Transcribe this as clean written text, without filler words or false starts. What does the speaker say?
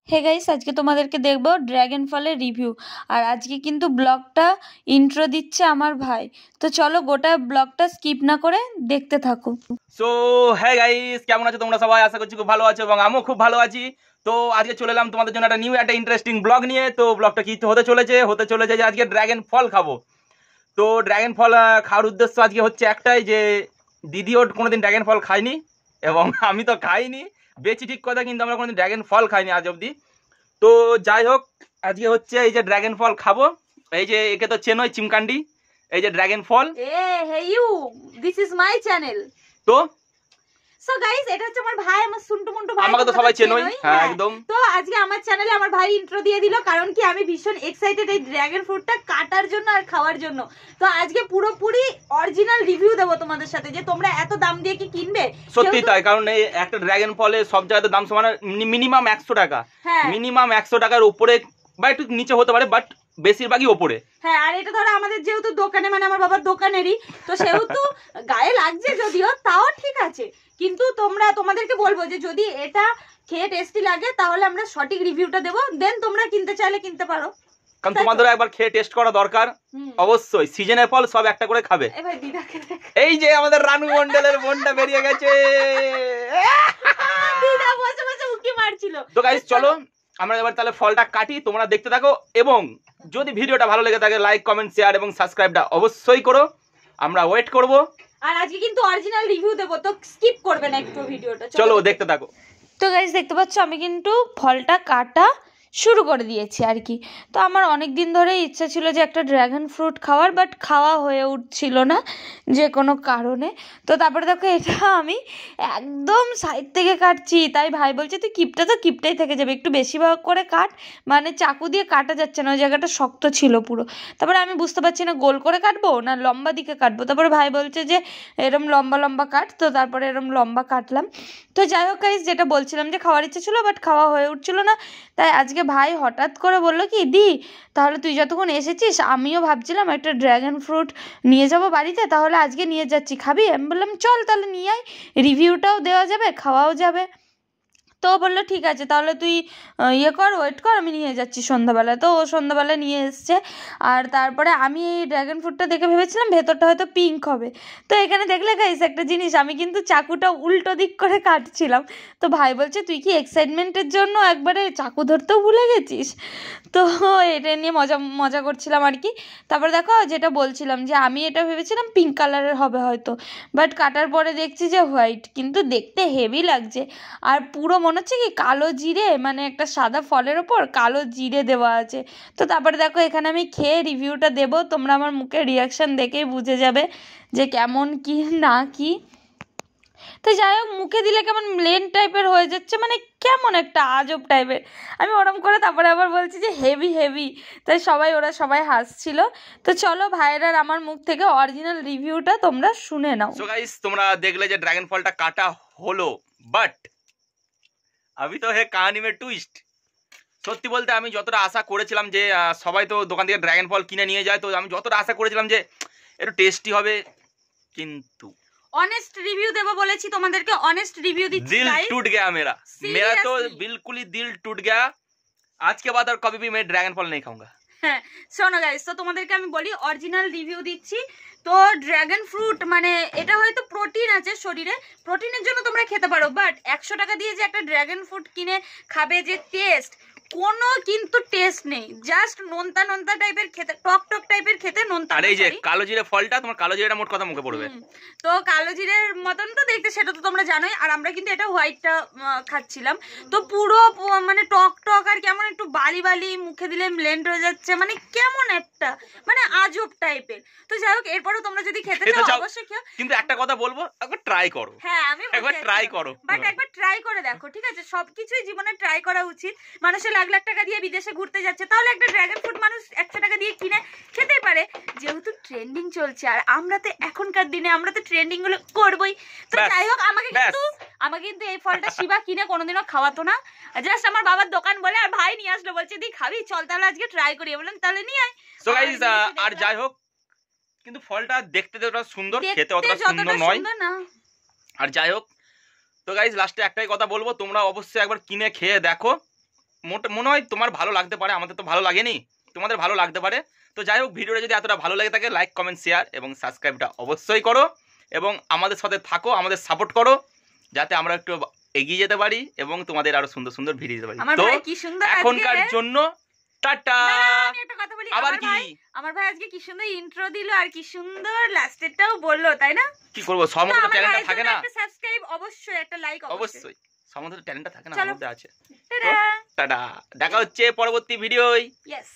Hey guys, আজকে তোমাদেরকে দেখবো ড্র্যাগন ফলের রিভিউ। আর আজকে কিন্তু ব্লগটা ইন্ট্রো দিচ্ছে আমার ভাই। তো চলো গোটা ব্লগটা স্কিপ না করে দেখতে থাকো। সো হ্যাঁ গাইস, কেমন আছো তোমরা সবাই? আশা করছি খুব ভালো আছো এবং আমিও খুব ভালো আছি। তো আজকে চলে এলাম তোমাদের জন্য একটা ইন্টারেস্টিং ব্লগ নিয়ে। তো ব্লগটা কি হতে চলেছে যে আজকে ড্র্যাগন ফল খাবো। তো ড্র্যাগন ফল খাওয়ার উদ্দেশ্য আজকে হচ্ছে একটাই, যে দিদিও কোনোদিন ড্র্যাগন ফল খায়নি এবং আমি তো খাইনি, বেশি ঠিক কথা, কিন্তু আমরা কোনোদিন ড্র্যাগন ফল খাইনি আজ অবধি। তো যাই হোক, আজকে হচ্ছে এই যে ড্র্যাগন ফল খাবো। এই যে একে তো চেনোই, চিমকান্ডি, এই যে ড্র্যাগন ফল। Hey you, this is my channel. তো সো গাইস, এটা হচ্ছে আমার ভাই, আমার সুন্টু মুন্টু ভাই। আমাকে তো সবাই চেনোই, হ্যাঁ একদম। তো আজকে আমার চ্যানেলে আমার ভাই ইন্ট্রো দিয়ে দিল, কারণ কি আমি ভীষণ এক্সাইটেড এই ড্র্যাগন ফ্রুটটা কাটার জন্য আর খাওয়ার জন্য। তো আজকে পুরোপুরি অরিজিনাল রিভিউ দেবো তোমাদের সাথে, যে তোমরা এত দাম দিয়ে কি কিনবে। সত্যি তাই, কারণ এই একটা ড্র্যাগন ফলে সব জায়গাতে দাম সমান, মিনিমাম 100 টাকা, মিনিমাম 100 টাকার উপরে বা একটু নিচে হতে পারে, বাট বেশিরভাগই ওপরে। হ্যাঁ, আর এটা ধরো আমাদের যেহেতু দোকানে, মানে আমার বাবার দোকানেরই, তো সেহেতু গায়ে লাগছে যদিও, তাও ঠিক আছে। কিন্তু তোমাদেরকে বলবো যে যদি এটা খেয়ে টেস্টি লাগে তাহলে আমরা সঠিক রিভিউটা দেবো, দেন তোমরা কিনতে চাইলে কিনতে পারো। কারণ তোমাদের একবার খেয়ে টেস্ট করা দরকার অবশ্যই। সিজনের ফল সব একটা করে খাবে। এই যে আমাদের রানু মন্ডলের বোনটা বেরিয়ে গেছে, দিদা বসে বসে উকি মারছিল। তো গাইস চলো আমরা এবার তাহলে ফলটা কাটি, তোমরা দেখতে থাকো। এবং যদি ভিডিওটা ভালো লেগে থাকে, লাইক কমেন্ট শেয়ার এবং সাবস্ক্রাইবটা অবশ্যই করো, আমরা ওয়েট করব। আর আজকে কিন্তু অরিজিনাল রিভিউ দেবো, তো স্কিপ করবে না একটু ভিডিওটা। চলো দেখতে থাকো। তো গাইস দেখতে পাচ্ছ, আমি কিন্তু ফলটা কাটা শুরু করে দিয়েছি আর কি। তো আমার অনেক দিন ধরে ইচ্ছা ছিল যে একটা ড্র্যাগন ফ্রুট খাওয়ার, বাট খাওয়া হয়ে উঠছিল না যে কোনো কারণে। তো তারপরে দেখো, এটা আমি একদম সাইড থেকে কাটছি, তাই ভাই বলছে তুই কিপটা তো কিপটাই থেকে যাবে, একটু বেশি ভাগ করে কাট, মানে চাকু দিয়ে কাটা যাচ্ছে না, ওই জায়গাটা শক্ত ছিল পুরো। তারপরে আমি বুঝতে পারছি না গোল করে কাটবো না লম্বা দিকে কাটবো। তারপরে ভাই বলছে যে এরম লম্বা লম্বা কাট, তো তারপরে এরম লম্বা কাটলাম। তো যাই হোক গাইস, যেটা বলছিলাম যে খাওয়ার ইচ্ছে ছিল বাট খাওয়া হয়ে উঠছিল না, তাই আজকে ভাই হঠাৎ করে বললো কি, দি তাহলে তুই যতক্ষণ এসেছিস আমিও ভাবছিলাম একটা ড্র্যাগন ফ্রুট নিয়ে যাব বাড়িতে, তাহলে আজকে নিয়ে যাচ্ছি, খাবি? আমি বললাম চল তাহলে নিয়ে আয়, রিভিউটাও দেওয়া যাবে, খাওয়াও যাবে। তো বললো ঠিক আছে, তাহলে তুই ওয়েট কর, আমি নিয়ে যাচ্ছি সন্ধ্যাবেলায়। তো ও সন্ধ্যাবেলায় নিয়ে এসছে। আর তারপরে আমি এই ড্র্যাগন ফ্রুটটা দেখে ভেবেছিলাম ভেতরটা হয়তো পিঙ্ক হবে। তো এখানে দেখলে গাইস একটা জিনিস, আমি কিন্তু চাকুটা উল্টো দিক করে কাটছিলাম। তো ভাই বলছে তুই কি এক্সাইটমেন্টের জন্য একবারে চাকু ধরতেও ভুলে গেছিস? তো এটা নিয়ে মজা মজা করছিলাম আর কি। তারপরে দেখো, যেটা বলছিলাম যে আমি এটা ভেবেছিলাম পিঙ্ক কালারের হবে হয়তো, বাট কাটার পরে দেখছি যে হোয়াইট, কিন্তু দেখতে হেভি লাগছে। আর পুরো মনে হচ্ছে কি কালো জিরে, মানে একটা সাদা ফলের ওপর কালো জিরে দেওয়া আছে। তো তারপরে দেখো, এখানে আমি খেয়ে রিভিউটা দেবো, তোমরা আমার মুখের রিয়াকশান দেখেই বুঝে যাবে যে কেমন কি না কি। তো যাই হোক, মুখে দিলে কেমন প্লেন টাইপের হয়ে যাচ্ছে, মানে কেমন একটা আজব টাইপের। আমি ওরম করে তারপরে আবার বলছি যে হেভি হেভি, তাই ওরা সবাই হাসছিল। তো চলো ভাইয়ের আর আমার মুখ থেকে অরিজিনাল রিভিউটা তোমরা শুনে নাও। সো গাইস, তোমরা দেখলে যে ড্র্যাগন ফলটা কাটা হলো, বাট আমি তো হে কাহানি মে টুইস্ট। সত্যি বলতে আমি যতটা আশা করেছিলাম যে সবাই তো দোকান থেকে ড্র্যাগন ফল কিনে নিয়ে যায়, তো আমি যতটা আশা করেছিলাম যে একটু টেস্টি হবে, কিন্তু ऑनेस्ट रिव्यू देबो बोलेছি তোমাদেরকে, ऑनेस्ट रिव्यू দিচ্ছি दिल टूट गया मेरा तो बिल्कुल ही दिल टूट गया। आज के बाद और कभी भी मैं ड्रैगन फल नहीं खाऊंगा। হ্যাঁ শোনো গাইস, তো তোমাদেরকে আমি বলি অরিজিনাল রিভিউ দিচ্ছি। তো ড্র্যাগন ফ্রুট মানে এটা হয়তো প্রোটিন আছে শরীরে, প্রোটিনের জন্য তোমরা খেতে পারো, বাট 100 টাকা দিয়ে যে একটা ড্র্যাগন ফ্রুট কিনে খাবে, যে টেস্ট, কোনো কিন্তু টেস্ট নেই, জাস্ট নোনতা নোনতা টাইপের খেতে, টক টক টাইপের খেতে, নোনতা। আর এই যে কালো জিরে ফলটা, তোমার কালো জিরেটা মোট কথা মুখে পড়বে, তো কালো জিরের মতন তো দেখতে, সেটা তো তোমরা জানোই। আর আমরা কিন্তু এটা হোয়াইটটা খাচ্ছিলাম, তো পুরো মানে টক টক আর কেমন একটু বালি বালি, মুখে দিলে ব্লেন্ড হয়ে যাচ্ছে, মানে কেমন একটা মানে আজব টাইপের। তো যাই হোক, এরপরও তোমরা যদি খেতে চাও অবশ্যই খেও, কিন্তু একটা কথা বলবো, একবার ট্রাই করো। হ্যাঁ, আমি একবার ট্রাই করো, বাট একবার ট্রাই করে দেখো, ঠিক আছে? সবকিছুই জীবনে ট্রাই করা উচিত। মানুষের লাখ লাখ টাকা দিয়ে বিদেশে ঘুরতে যাচ্ছে, তাহলে একটা ড্র্যাগন ফ্রুট মানুষ 100 টাকা দিয়ে কিনে খেতে পারে, যেহেতু ট্রেন্ডিং চলছে। আর আমরা তো এখনকার দিনে আমরা তো ট্রেন্ডিং গুলো করবোই। তো যাই হোক, আমাকে কিন্তু এই ফলটা শিবা কিনে কোনোদিনও খাওয়াতো না, জাস্ট আমার বাবার দোকান বলে, আর ভাই নিয়ে আসলো, বলছে দি খাবি, চল তাহলে আজকে ট্রাই করি। বললাম তাহলে নিয়ে আয়। সো গাইস, আর যাই হোক, কিন্তু ফলটা দেখতে যতটা সুন্দর, খেতে অতটা সুন্দর নয়। আর যাই হোক, তো গাইস লাস্টে একটাই কথা বলবো, তোমরা অবশ্যই একবার কিনে খেয়ে দেখো, মনে হয় তোমার ভালো লাগতে পারে, আমাদের তো ভালো লাগেনি, তোমাদের ভালো লাগতে পারে। তো যাই হোক, ভিডিওটা যদি এতটা ভালো লাগে থাকে লাইক কমেন্ট শেয়ার এবং সাবস্ক্রাইবটা অবশ্যই করো এবং আমাদের সাথে থাকো, আমাদের সাপোর্ট করো যাতে আমরা একটু এগিয়ে যেতে পারি এবং তোমাদের আরো সুন্দর সুন্দর ভিডিও দিতে পারি। তো এখনকার জন্য টাটা। আবার কি আমার ভাই আজকে কি সুন্দর ইন্ট্রো দিল আর কি সুন্দর লাস্টেরটাও বললো, তাই না? কি করবো, সব মধ্যে ট্যালেন্টটা থাকে না? একটা সাবস্ক্রাইব অবশ্যই, একটা লাইক অবশ্যই, সব মধ্যে ট্যালেন্টটা থাকে না, চলো। আমাদের আছে। টাটা, দেখা হচ্ছে পরবর্তী ভিডিওয়। ইয়েস।